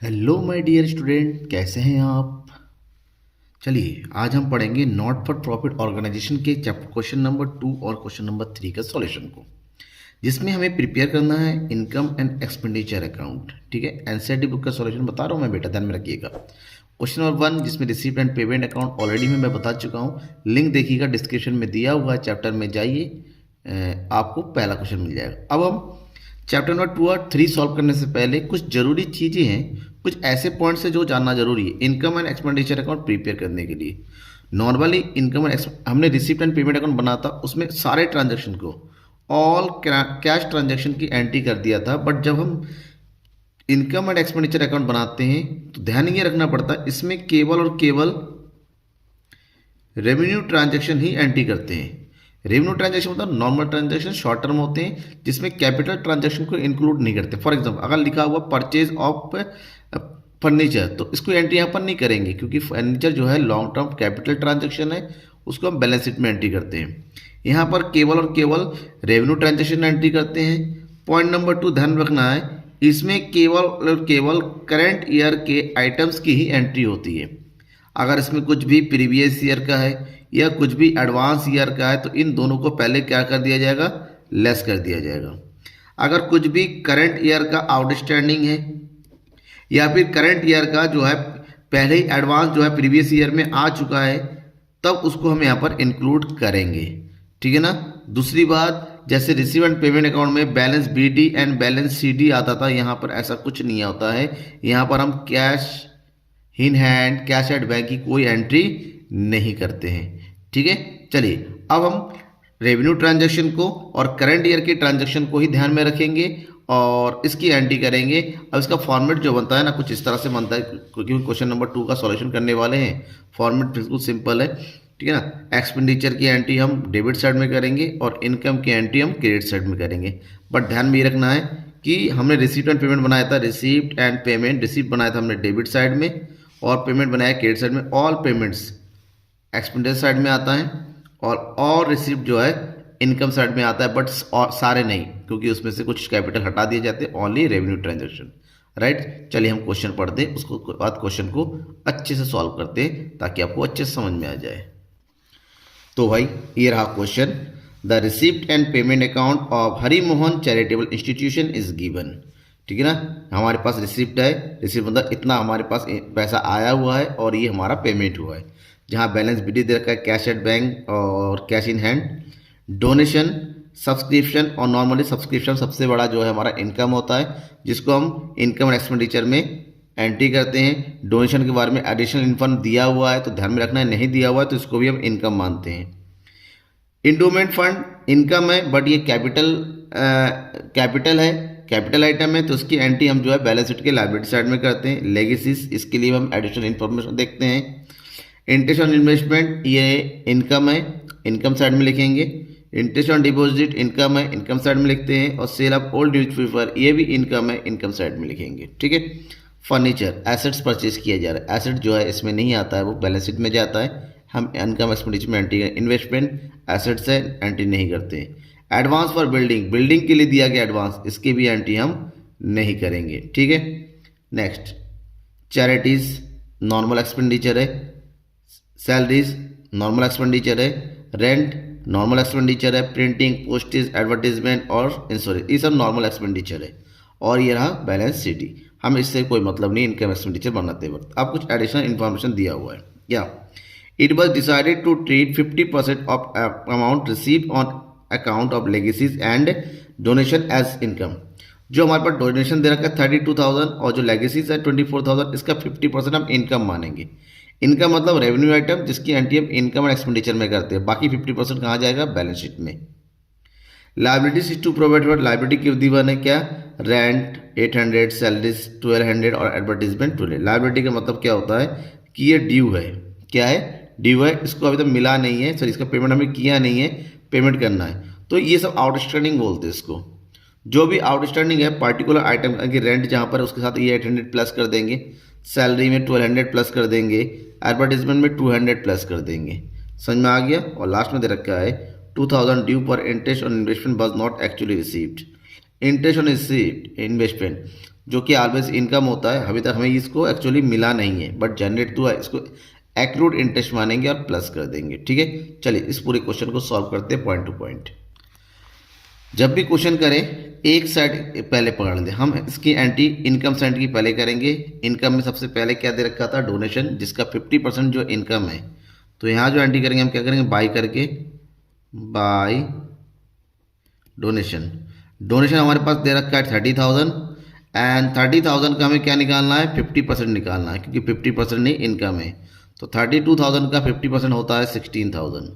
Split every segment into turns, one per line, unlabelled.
Hello my dear student, कैसे हैं आप। चलिए आज हम पढ़ेंगे नॉट फॉर प्रॉफिट ऑर्गेनाइजेशन के चैप्टर क्वेश्चन नंबर 2 और क्वेश्चन नंबर 3 का सॉल्यूशन को, जिसमें हमें प्रिपेयर करना है इनकम एंड एक्सपेंडिचर अकाउंट। ठीक है, एनसीईआरटी बुक का सॉल्यूशन बता रहा हूँ मैं बेटा, ध्यान में रखिएगा। क्वेश्चन नंबर 1 जिसमें receipt and payment account already मैं बता चुका हूँ, लिंक देखिएगा डिस्क्रिप्शन में दिया हुआ है, चैप्टर में जाइए, आपको पहला क्वेश्चन मिल जाएगा। अब हम चैप्टर नंबर 2 और 3 सॉल्व करने से पहले कुछ जरूरी चीज़ें हैं, कुछ ऐसे पॉइंट्स हैं जो जानना जरूरी है income and expenditure account prepare करने के लिए। नॉर्मली इनकम एंड हमने रिसिप्ट एंड पेमेंट अकाउंट बना था, उसमें सारे ट्रांजेक्शन को ऑल कैश ट्रांजेक्शन की एंट्री कर दिया था। बट जब हम इनकम एंड एक्सपेंडिचर अकाउंट बनाते हैं तो ध्यान ये रखना पड़ता है, इसमें केवल और केवल रेवेन्यू ट्रांजेक्शन ही एंट्री करते हैं। रेवेन्यू ट्रांजेक्शन मतलब नॉर्मल ट्रांजेक्शन शॉर्ट टर्म होते हैं, जिसमें कैपिटल ट्रांजेक्शन को इंक्लूड नहीं करते। फॉर एग्जांपल अगर लिखा हुआ परचेज ऑफ फर्नीचर, तो इसको एंट्री यहाँ पर नहीं करेंगे, क्योंकि फर्नीचर जो है लॉन्ग टर्म कैपिटल ट्रांजेक्शन है, उसको हम बैलेंस शीट में एंट्री करते हैं। यहाँ पर केवल और केवल रेवेन्यू ट्रांजेक्शन एंट्री करते हैं। पॉइंट नंबर 2 ध्यान रखना है, इसमें केवल और केवल करंट ईयर के आइटम्स की ही एंट्री होती है। अगर इसमें कुछ भी प्रीवियस ईयर का है या कुछ भी एडवांस ईयर का है, तो इन दोनों को पहले क्या कर दिया जाएगा, लेस कर दिया जाएगा। अगर कुछ भी करंट ईयर का आउटस्टैंडिंग है या फिर करंट ईयर का जो है पहले ही एडवांस जो है प्रीवियस ईयर में आ चुका है, तब उसको हम यहाँ पर इंक्लूड करेंगे। ठीक है ना। दूसरी बात, जैसे रिसीव एंड पेमेंट अकाउंट में balance BD and balance CD आता था, यहाँ पर ऐसा कुछ नहीं होता है। यहाँ पर हम cash in hand, cash at bank की कोई एंट्री नहीं करते हैं। ठीक है, चलिए अब हम रेवेन्यू ट्रांजैक्शन को और करंट ईयर के ट्रांजैक्शन को ही ध्यान में रखेंगे और इसकी एंट्री करेंगे। अब इसका फॉर्मेट जो बनता है ना, कुछ इस तरह से बनता है, क्योंकि क्वेश्चन नंबर 2 का सॉल्यूशन करने वाले हैं। फॉर्मेट बिल्कुल सिंपल है, ठीक है ना। एक्सपेंडिचर की एंट्री हम डेबिट साइड में करेंगे और इनकम की एंट्री हम क्रेडिट साइड में करेंगे। बट ध्यान में ये रखना है कि हमने रिसीप्ट एंड पेमेंट बनाया था, रिसीप्ट एंड पेमेंट, रिसीप्ट बनाया था हमने डेबिट साइड में और पेमेंट बनाया क्रेडिट साइड में। ऑल पेमेंट्स एक्सपेंडिचर साइड में आता है और रिसिप्ट जो है इनकम साइड में आता है, बट सारे नहीं, क्योंकि उसमें से कुछ कैपिटल हटा दिए जाते हैं, ओनली रेवेन्यू ट्रांजैक्शन। राइट, चलिए हम क्वेश्चन पढ़ते हैं, उसको बाद क्वेश्चन को अच्छे से सॉल्व करते हैं ताकि आपको अच्छे से समझ में आ जाए। तो भाई ये रहा question, the receipt and payment account of Hari Mohan charitable institution is given. ठीक है ना, हमारे पास रिसिप्ट है, रिसिप्ट मतलब इतना हमारे पास पैसा आया हुआ है और ये हमारा पेमेंट हुआ है। जहाँ बैलेंस बीडी दे रखा है कैश एट बैंक और cash in hand. Donation, subscription, और नॉर्मली सब्सक्रिप्शन सबसे बड़ा जो है हमारा इनकम होता है, जिसको हम इनकम एंड एक्सपेंडिचर में एंट्री करते हैं। डोनेशन के बारे में एडिशनल इन्फॉर्म दिया हुआ है तो ध्यान में रखना है, नहीं दिया हुआ है तो इसको भी हम इनकम मानते हैं। इंडोमेंट फंड इनकम है, बट ये कैपिटल है, कैपिटल आइटम है, तो उसकी एंट्री हम जो है बैलेंस शीट के लायबिलिटी साइड में करते हैं। लेगेसीज, इसके लिए हम एडिशनल इन्फॉर्मेशन देखते हैं। इंटरेस्ट ऑन इन्वेस्टमेंट ये इनकम है, इनकम साइड में लिखेंगे। इंटरेस्ट ऑन डिपॉजिट इनकम है, इनकम साइड में लिखते हैं। और सेल ऑफ ओल्ड न्यूज़पेपर ये भी इनकम है, इनकम साइड में लिखेंगे। ठीक है। फर्नीचर, एसेट्स परचेज किया जा रहा है, एसेट जो है इसमें नहीं आता है, वो बैलेंस शीट में जाता है, हम इनकम एक्सपेंडिचर में एंट्री करें। इन्वेस्टमेंट एसेट्स है, एंट्री नहीं करते हैं। एडवांस फॉर बिल्डिंग, बिल्डिंग के लिए दिया गया एडवांस, इसकी भी एंट्री हम नहीं करेंगे। ठीक है। नेक्स्ट, चैरिटीज नॉर्मल एक्सपेंडिचर है, सैलरीज नॉर्मल एक्सपेंडिचर है, रेंट नॉर्मल एक्सपेंडिचर है, प्रिंटिंग, पोस्टेज, एडवर्टीजमेंट और इंश्योरेंस ये सब नॉर्मल एक्सपेंडिचर है। और ये रहा बैलेंस शीट, हम इससे कोई मतलब नहीं इनकम एक्सपेंडिचर बनाते वक्त। अब कुछ एडिशनल इन्फॉर्मेशन दिया हुआ है, या it was decided to treat 50% of amount receive on account of legacies and donation as income. जो हमारे पास डोनेशन दे रखा है 32,000 और जो लेगेसीज है 24,000, इसका 50% हम इनकम मानेंगे। इनकम मतलब रेवेन्यू आइटम जिसकी एंट्री हम इनकम एंड एक्सपेंडिचर में करते हैं, बाकी 50% कहाँ जाएगा, बैलेंस शीट में। Liabilities is to provide for, liability की अवधि वन है क्या, रेंट 800, सैलरीज 1200 और एडवर्टीजमेंट 1200। लाइबिलिटी का मतलब क्या होता है कि ये ड्यू है, क्या है, ड्यू है, इसको अभी तक मिला नहीं है, सर इसका पेमेंट हमें किया नहीं है, पेमेंट करना है, तो ये सब आउटस्टैंडिंग बोलते हैं इसको। जो भी आउटस्टैंडिंग है पर्टिकुलर आइटम की रेंट जहाँ पर उसके साथ ये 800 प्लस कर देंगे, सैलरी में 1200 प्लस कर देंगे, एडवर्टीजमेंट में 200 प्लस कर देंगे। समझ में आ गया। और लास्ट में दे रखा है 2000 ड्यू पर interest on investment was not actually received. Interest on received investment, जो कि ऑलवेज इनकम होता है, अभी तक हमें इसको एक्चुअली मिला नहीं है, बट जनरेट हुआ है, इसको एक्रूड इंटरेस्ट मानेंगे और प्लस कर देंगे। ठीक है, चलिए इस पूरे क्वेश्चन को सॉल्व करते हैं पॉइंट टू पॉइंट। जब भी क्वेश्चन करें एक साइड पहले पकड़ लें, हम इसकी एंटी इनकम साइड की पहले करेंगे। इनकम में सबसे पहले क्या दे रखा था, डोनेशन, जिसका 50% जो इनकम है। तो यहाँ जो एंटी करेंगे हम क्या करेंगे, बाई करके, बाई डोनेशन। डोनेशन हमारे पास दे रखा है 30,000 एंड 30,000 का हमें क्या निकालना है, 50% निकालना है, क्योंकि 50% नहीं इनकम है। तो 32,000 का 50% होता है 16,000।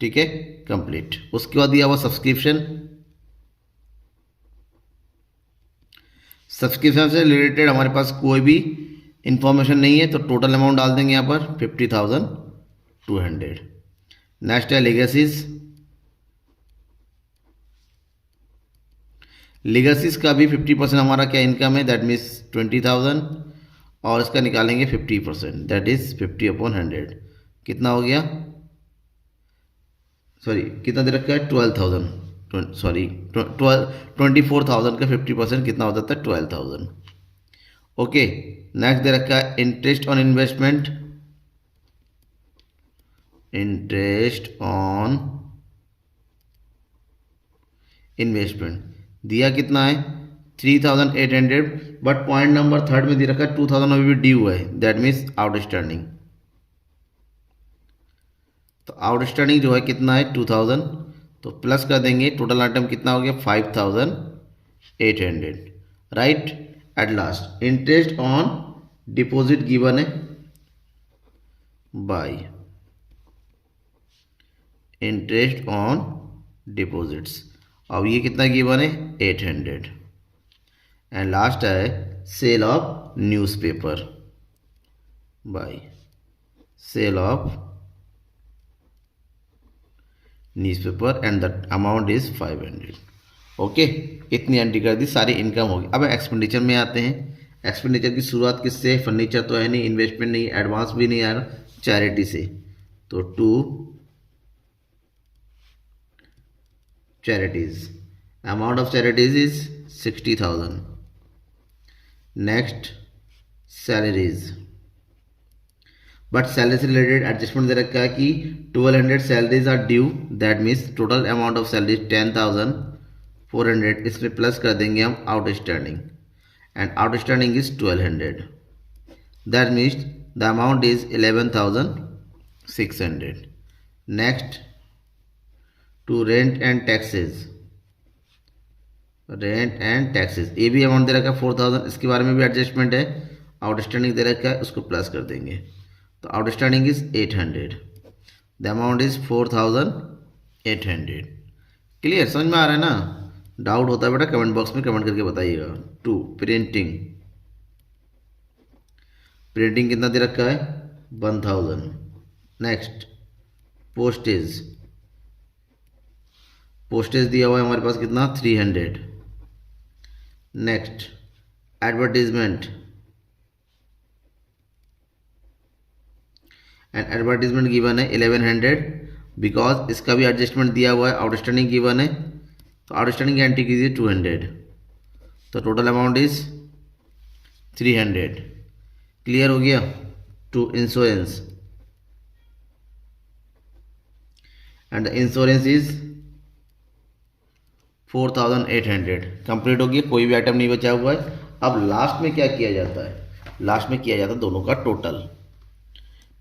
ठीक है, कंप्लीट। उसके बाद दिया हुआ सब्सक्रिप्शन, सब्सक्रिप्शन से रिलेटेड हमारे पास कोई भी इंफॉर्मेशन नहीं है, तो टोटल अमाउंट डाल देंगे यहाँ पर 50,200। नेक्स्ट है लीगेसीज। लीगेसीज का भी 50% हमारा क्या इनकम है, दैट मीन्स 20,000, और इसका निकालेंगे 50%, दैट इज 50/100। कितना हो गया, सॉरी कितना दे रखा है, 12,000, सॉरी 24,000 का 50% कितना हो जाता है, 12,000। ओके, नेक्स्ट दे रखा है interest on investment. Interest on investment दिया कितना है, 3,800, बट पॉइंट नंबर थर्ड में दे रखा है 2,000 अभी भी ड्यू है, दैट मीन्स आउटस्टैंडिंग। तो आउटस्टैंडिंग जो है कितना है, 2,000, तो प्लस कर देंगे, टोटल आइटम कितना हो गया, 5,800, right. At last interest on deposit given है बाय इंटरेस्ट ऑन डिपॉजिट्स, अब ये कितना गिवन है, 800। एंड लास्ट है sale of newspaper by sale of newspaper and the amount is 500। Okay, इतनी एंट्री कर दी, सारी इनकम होगी। अब एक्सपेंडिचर में आते हैं। एक्सपेंडिचर की शुरुआत किससे, फर्नीचर तो है नहीं, इन्वेस्टमेंट नहीं, एडवांस भी नहीं आ रहा, चैरिटी से। तो 2 charities, amount of charities is 60,000. next salaries, but salary से रिलेटेड एडजस्टमेंट दे रखा है कि 1200 salaries are due, that means total amount of salary 10,400, इसमें प्लस कर देंगे हम outstanding, and outstanding is 1200, that means the amount is 11,600। Next to rent and taxes, rent and taxes, ये भी अमाउंट दे रखा है 4,000, इसके बारे में भी एडजस्टमेंट है, आउटस्टैंडिंग दे रखा है, उसको प्लस कर देंगे, तो outstanding is 800, the amount is 4,800। Clear, समझ में आ रहा है ना, डाउट होता है बेटा कमेंट बॉक्स में कमेंट करके बताइएगा। 2 प्रिंटिंग, प्रिंटिंग कितना दे रखा है, 1,000। नेक्स्ट पोस्टेज, पोस्टेज दिया हुआ है हमारे पास कितना, 300। Next advertisement, and advertisement given है 1100, बिकॉज इसका भी एडजस्टमेंट दिया हुआ है, आउटस्टैंडिंग गिवन है, तो आउटस्टैंडिंग की एंट्री कीजिए 200, तो टोटल अमाउंट इज 300। क्लियर हो गया। To insurance, and the insurance is 4,800, complete हो गया, कोई भी आइटम नहीं बचा हुआ है। अब लास्ट में क्या किया जाता है, लास्ट में किया जाता है दोनों का टोटल।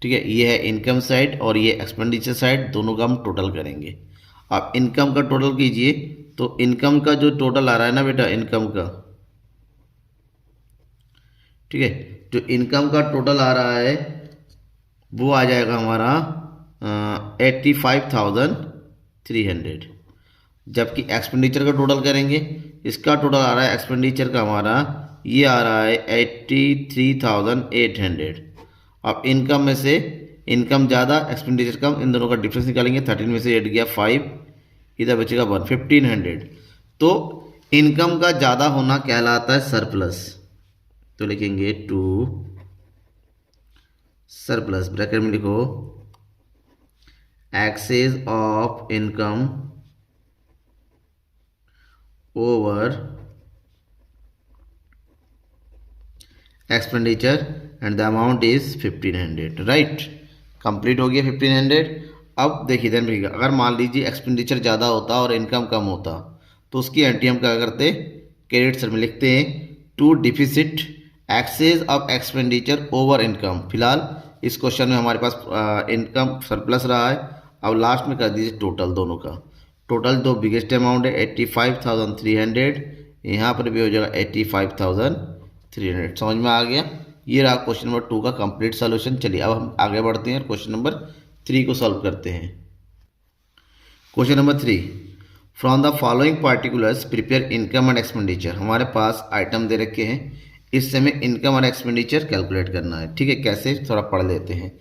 ठीक है, ये है इनकम साइड और ये एक्सपेंडिचर साइड, दोनों का हम टोटल करेंगे। आप इनकम का टोटल कीजिए, तो इनकम का जो टोटल आ रहा है ना बेटा, इनकम का, ठीक है, जो इनकम का टोटल आ रहा है वो आ जाएगा हमारा 85,300, जबकि एक्सपेंडिचर का टोटल करेंगे, इसका टोटल आ रहा है एक्सपेंडिचर का हमारा, ये आ रहा है 83,800। अब इनकम में से इनकम ज़्यादा एक्सपेंडिचर कम, इन दोनों का डिफरेंस निकालेंगे, 13 में से 8 गया 5, इधर बचेगा 1, 1,500। तो इनकम का ज़्यादा होना कहलाता है सरप्लस, तो लिखेंगे 2 सरप्लस, ब्रैकेट में लिखो excess of income over expenditure and the amount is 1500, right. Complete हो गया 1500। अब देखिए ध्यान रखिएगा, अगर मान लीजिए एक्सपेंडिचर ज़्यादा होता और इनकम कम होता तो उसकी एंट्री हम क्या करते, क्रेडिट साइड में लिखते हैं to deficit excess of expenditure over income. फिलहाल इस क्वेश्चन में हमारे पास इनकम सरप्लस रहा है। अब लास्ट में कर दीजिए टोटल दोनों का। टोटल दो बिगेस्ट अमाउंट है 85,300, यहाँ पर भी हो जाएगा 85,300। समझ में आ गया। ये रहा क्वेश्चन नंबर 2 का कंप्लीट सॉल्यूशन। चलिए अब हम आगे बढ़ते हैं, क्वेश्चन नंबर 3 को सॉल्व करते हैं। Question number 3, from the following particulars prepare income and expenditure. हमारे पास आइटम दे रखे हैं, इससे हमें इनकम और एक्सपेंडिचर कैलकुलेट करना है। ठीक है, कैसे थोड़ा पढ़ लेते हैं।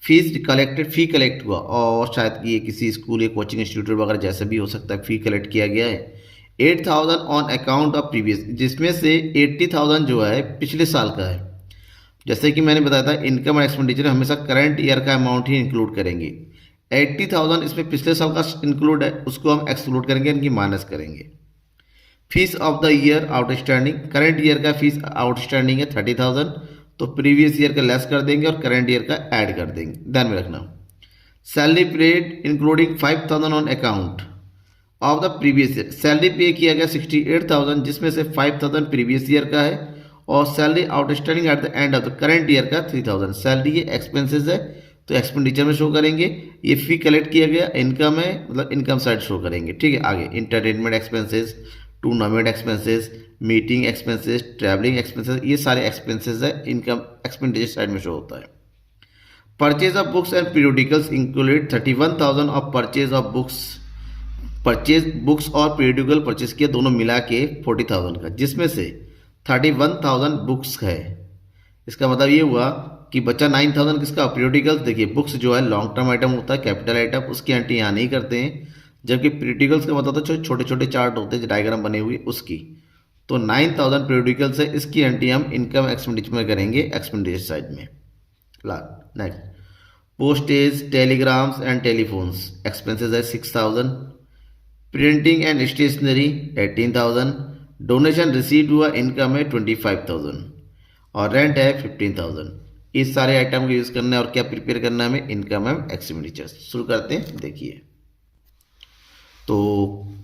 फीस कलेक्टेड, फी कलेक्ट हुआ और शायद कि ये किसी स्कूल या कोचिंग इंस्टीट्यूट वगैरह जैसे भी हो सकता है, फी कलेक्ट किया गया है 8,000 ऑन अकाउंट ऑफ प्रीवियस, जिसमें से 80,000 जो है पिछले साल का है। जैसे कि मैंने बताया था इनकम और एक्सपेंडिचर हमेशा करंट ईयर का अमाउंट ही इंक्लूड करेंगे। 80,000 इसमें पिछले साल का इंक्लूड है, उसको हम एक्सक्लूड करेंगे, इनकी माइनस करेंगे। Fees of the year outstanding, current year का फीस आउटस्टैंडिंग है 30,000, तो प्रीवियस ईयर का लेस कर देंगे और करंट ईयर का ऐड कर देंगे, ध्यान में रखना। Salary paid including 5,000 on account of the previous year, salary पे किया गया 68,000, जिसमें से 5,000 प्रीवियस ईयर का है और salary outstanding at the end of the current year का 3,000। सैलरी ये एक्सपेंसेस है तो एक्सपेंडिचर में शो करेंगे, ये फी कलेक्ट किया गया इनकम है मतलब इनकम साइड शो करेंगे। ठीक है, आगे entertainment expenses, tournament expenses, meeting expenses, travelling expenses, ये सारे एक्सपेंसेस है इनकम एक्सपेंडिचर साइड में शो होता है। Purchase of books and periodicals included 31,000 of purchase of books, purchase books और पीरियोडिकल परचेज किया दोनों मिला के 40,000 का, जिसमें से 31,000 बुक्स है। इसका मतलब ये हुआ कि बचा 9,000 किसका, पीरियोडिकल्स। देखिए बुक्स जो है लॉन्ग टर्म आइटम होता है, कैपिटल आइटम, उसकी एंट्री यहाँ नहीं करते हैं, जबकि पीरियोडिकल्स का मतलब तो छोटे छोटे चार्ट होते हैं डायग्राम बने हुए उसकी। तो 9,000 पीरियोडिकल्स है, इसकी एंट्री हम इनकम एक्सपेंडिचर में करेंगे एक्सपेंडिचर साइड में। Next, postage, telegrams and telephones expenses है 6,000, printing and stationery 18,000, donation received हुआ इनकम है 25,000 और रेंट है 15,000। इस सारे आइटम को यूज़ करना है और क्या प्रिपेयर करना है हमें, इनकम एंड एक्सपेंडिचर। शुरू करते हैं, देखिए। तो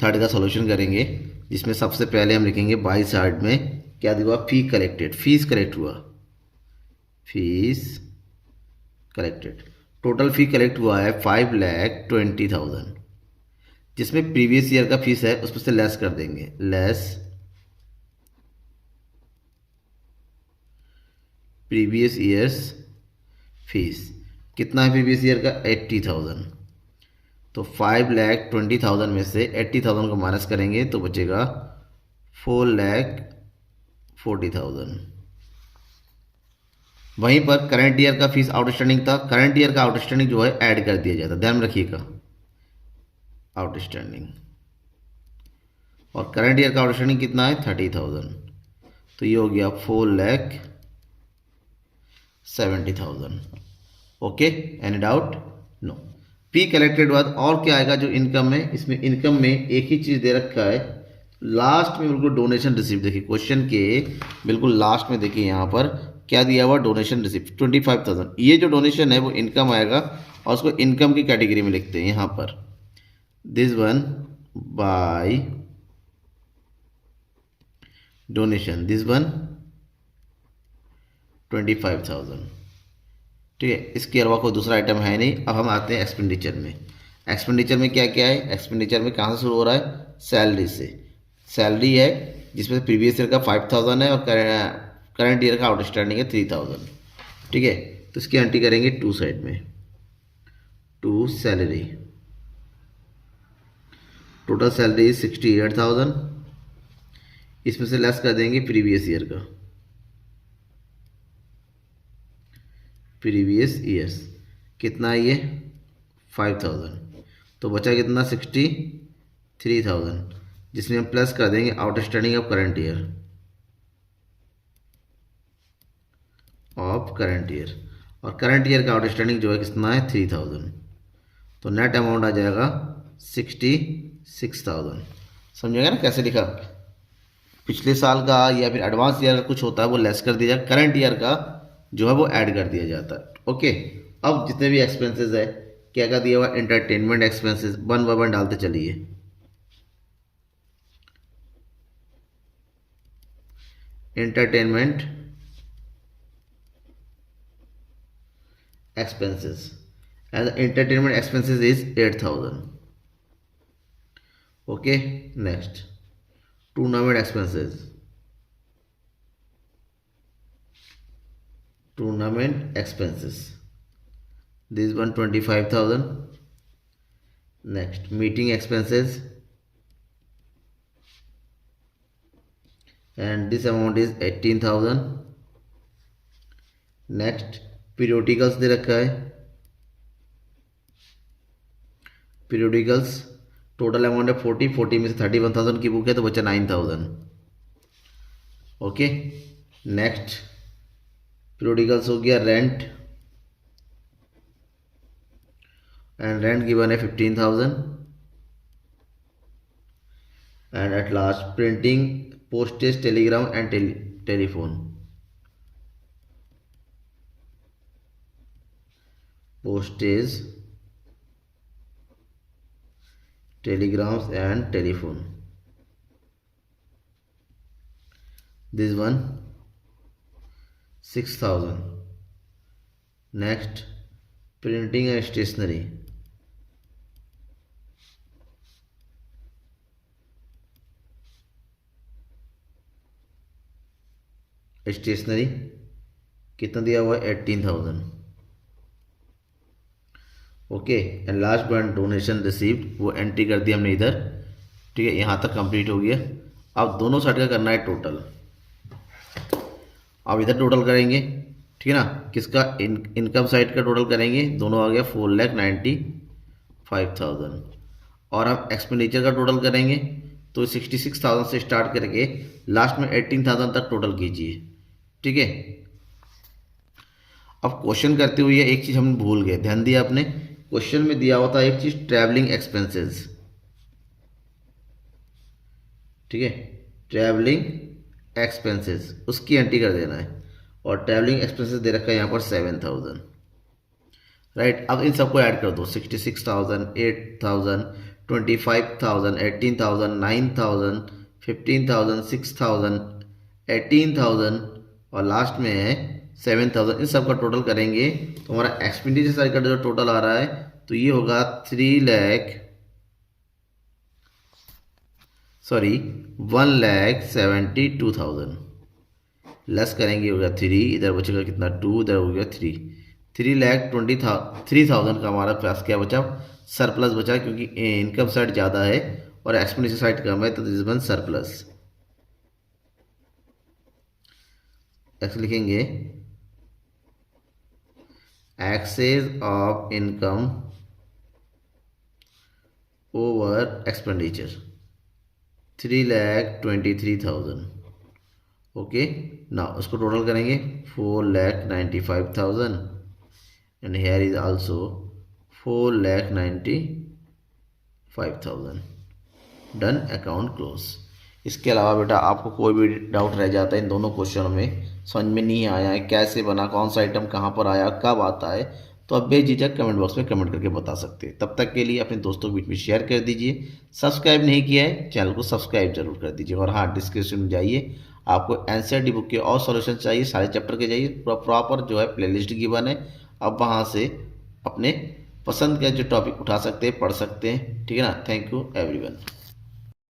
थर्ड का सॉल्यूशन करेंगे, जिसमें सबसे पहले हम लिखेंगे बाई साइड में क्या दिया, फी कलेक्टेड, फीस कलेक्ट हुआ, fees collected. Total fee collect हुआ है 5,20,000, जिसमें प्रीवियस ईयर का फीस है उसमें से लेस कर देंगे, लेस प्रीवियस ईयर्स फीस। कितना है प्रीवियस ईयर का, 80,000। तो 5,20,000 में से 80,000 को माइनस करेंगे तो बचेगा 4,40,000। वहीं पर करंट ईयर का फीस आउटस्टैंडिंग था, करंट ईयर का आउटस्टैंडिंग जो है ऐड कर दिया जाता है, ध्यान रखिएगा, आउटस्टैंडिंग। और करंट ईयर का आउटस्टैंडिंग कितना है 30,000, तो ये हो गया 4,70,000। Okay, any doubt, no. P collected बाद और क्या आएगा जो इनकम है, इसमें इनकम में एक ही चीज़ दे रखा है लास्ट में, बिल्कुल डोनेशन रिसीव। देखिए क्वेश्चन के बिल्कुल लास्ट में देखिए यहाँ पर क्या दिया हुआ, डोनेशन रिसीव 25,000। ये जो डोनेशन है वो इनकम आएगा और उसको इनकम की कैटेगरी में लिखते हैं यहाँ पर, this one by donation, this one 25,000। ठीक है, इसके अलावा कोई दूसरा आइटम है नहीं। अब हम आते हैं एक्सपेंडिचर में। एक्सपेंडिचर में क्या क्या है, एक्सपेंडिचर में कहाँ से शुरू हो रहा है, सैलरी से। सैलरी है जिसमें से प्रीवियस ईयर का 5,000 है और करंट ईयर का आउटस्टैंडिंग है 3,000। ठीक है, तो इसकी एंट्री करेंगे टू साइड में, टू सैलरी। टोटल सैलरी 68,000, इसमें से लेस कर देंगे प्रीवियस ईयर का, प्रीवियस ईयर्स कितना है ये 5,000, तो बचा कितना 63,000, जिसमें हम प्लस कर देंगे outstanding of current year, of current year. और करंट ईयर का आउटस्टैंडिंग जो है कितना है 3,000, तो नेट अमाउंट आ जाएगा 66,000। समझेगा ना कैसे लिखा। पिछले साल का या फिर एडवांस ईयर का कुछ होता है वो लेस कर दिया जाए, करंट ईयर का जो है वो ऐड कर दिया जाता है। ओके, अब जितने भी एक्सपेंसेस है क्या क्या दिया हुआ, entertainment expenses one by one डालते चलिए। Entertainment expenses and the entertainment expenses is 8,000. Okay, next tournament expenses, this one 25,000. Next meeting expenses, and this amount is 18,000. Next periodicals दे रखा है, पीरियोडिकल्स टोटल अमाउंट है 40 में से 31,000 की बुक है तो बचा 9,000। ओके, नेक्स्ट पीरियोडिकल्स हो गया रेंट, एंड रेंट गिवन है 15,000। And at last printing, postage, Telegram and telephone, postage, telegrams and telephone, this one 6,000. Next printing and stationery, कितना दिया हुआ है 18,000। Okay, and last one donation received, वो entry कर दिया हमने इधर। ठीक है, यहाँ तक कंप्लीट हो गया। अब दोनों साइड का करना है टोटल। अब इधर टोटल करेंगे, ठीक है ना, किसका इनकम साइड का टोटल करेंगे, दोनों आ गया 4,95,000। और हम एक्सपेंडिचर का टोटल करेंगे तो 66,000 से स्टार्ट करके लास्ट में 18,000 तक टोटल कीजिए। ठीक है, अब क्वेश्चन करते हुए एक चीज़ हम भूल गए, ध्यान दिया आपने, क्वेश्चन में दिया होता है एक चीज ट्रैवलिंग एक्सपेंसेस। ठीक है, ट्रैवलिंग एक्सपेंसेस उसकी एंट्री कर देना है, और ट्रैवलिंग एक्सपेंसेस दे रखा है यहाँ पर 7,000। राइट, अब इन सबको ऐड कर दो, 66,000, 8,000, 25,000, 18,000, 9,000, 15,000, 6,000, 18,000 और लास्ट में है 7,000। इन सब का टोटल करेंगे तो हमारा एक्सपेंडिचर साइड का जो टोटल आ रहा है तो ये होगा 1,72,000। लेस करेंगे होगा 3, इधर बचेगा कितना 2, इधर हो गया 3, 3,23,000 का हमारा पास क्या बचा, सरप्लस बचा, क्योंकि इनकम साइड ज़्यादा है और एक्सपेंडिचर साइड कम है तो दिस वन सरप्लस। एक्स लिखेंगे excess of income over expenditure 3,23,000। Okay, ना उसको टोटल करेंगे 4,95,000 and here is also 4,95,000। Done, account close. इसके अलावा बेटा आपको कोई भी डाउट रह जाता है इन दोनों क्वेश्चनों में, समझ में नहीं आया है कैसे बना, कौन सा आइटम कहाँ पर आया, कब आता है, तो आप बेझिझक कमेंट बॉक्स में कमेंट करके बता सकते हैं। तब तक के लिए अपने दोस्तों के बीच में शेयर कर दीजिए, सब्सक्राइब नहीं किया है चैनल को सब्सक्राइब जरूर कर दीजिए। और हाँ, डिस्क्रिप्शन में जाइए, आपको एनसीईआरटी बुक के और सॉल्यूशन चाहिए, सारे चैप्टर के जाइए, प्रॉपर जो है प्लेलिस्ट गिवन है, अब वहाँ से अपने पसंद का जो टॉपिक उठा सकते हैं, पढ़ सकते हैं। ठीक है ना, थैंक यू एवरीवन।